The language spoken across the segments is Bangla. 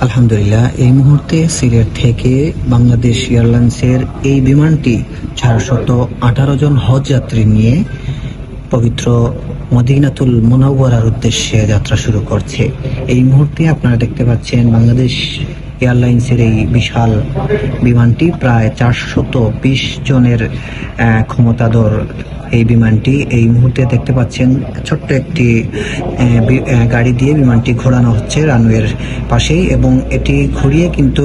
আলহামদুলিল্লাহ, এই মুহূর্তে সিলেট থেকে বাংলাদেশ এয়ারলাইন্সের এই বিমানটি 418 জন হজ যাত্রী নিয়ে পবিত্র মদিনাতুল মুনাওয়ারার উদ্দেশ্যে যাত্রা শুরু করছে। এই মুহূর্তে আপনারা দেখতে পাচ্ছেন বাংলাদেশ এয়ারলাইন্সের এই বিশাল বিমানটি, প্রায় 420 জনের ক্ষমতাধর এই বিমানটি। এই মুহূর্তে দেখতে পাচ্ছেন ছোট্ট একটি গাড়ি দিয়ে বিমানটি ঘোরানো হচ্ছে রানওয়ের পাশেই, এবং এটি ঘুরিয়ে কিন্তু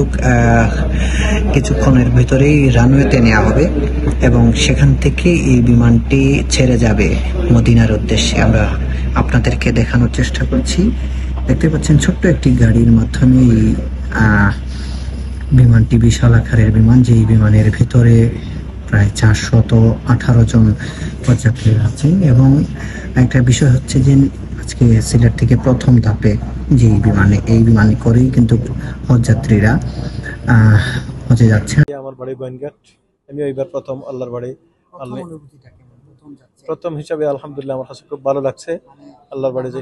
কিছুক্ষণের ভিতরেই রানওয়েতে নেওয়া হবে এবং সেখান থেকে এই বিমানটি ছেড়ে যাবে মদিনার উদ্দেশ্যে। আমরা আপনাদেরকে দেখানোর চেষ্টা করছি। দেখতে পাচ্ছেন ছোট্ট একটি গাড়ির মাধ্যমে বিমানটি, বিশাল আকারের বিমান, যেই বিমানের ভিতরে প্রায় 418 জন যাত্রী আছেন। এবং একটা বিষয় হচ্ছে যে আজকে সিলেট থেকে প্রথম ধাপে যে এই বিমানে করেই কিন্তু হজ যাত্রীরা হজে যাচ্ছে। আমার বাড়ি গোয়েনঘাট। আমি এইবার প্রথম আল্লাহর বাড়ি। প্রথম হিসাবে আলহামদুলিল্লাহ আমার কাছে খুব ভালো লাগছে আল্লাহর বাড়ি যে।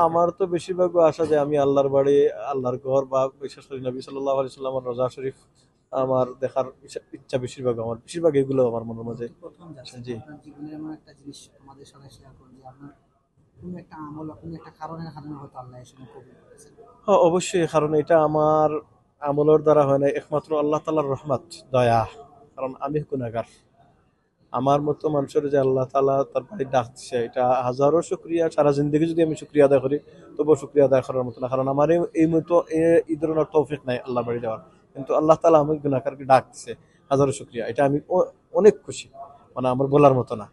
আমার তো বেশিরভাগ আশা যে আমি আল্লাহর বাড়ি, আল্লাহর ঘর, বা বিশেষ করে নবী সাল্লাল্লাহু আলাইহি ওয়াসাল্লামের রোজা শরীফ আমার দেখার ইচ্ছা বেশিরভাগ এগুলো আমার মনের মাঝে। জি, অবশ্যই, কারণ এটা আমার আমলের দ্বারা হয় না, একমাত্র আল্লাহ তাআলার রহমত, দয়া। কারণ আমি গুনাহগার, আমার মতো মানুষের যে আল্লাহ তাআলা তার বাড়ি ডাক দিচ্ছে, এটা হাজারো শুকরিয়া। সারা জিন্দগি যদি আমি শুকরিয়া আদায় করি তবুও শুকরিয়া আদায় করার মতো না, কারণ আমার এই মতো এই ধরনের তৌফিক নাই আল্লাহ বাড়ি যাওয়ার। কিন্তু আল্লাহ তাআলা আমি গুনাহগারকে ডাক দিচ্ছে, হাজারো শুকরিয়া। এটা আমি অনেক খুশি, মানে আমার বলার মতো না।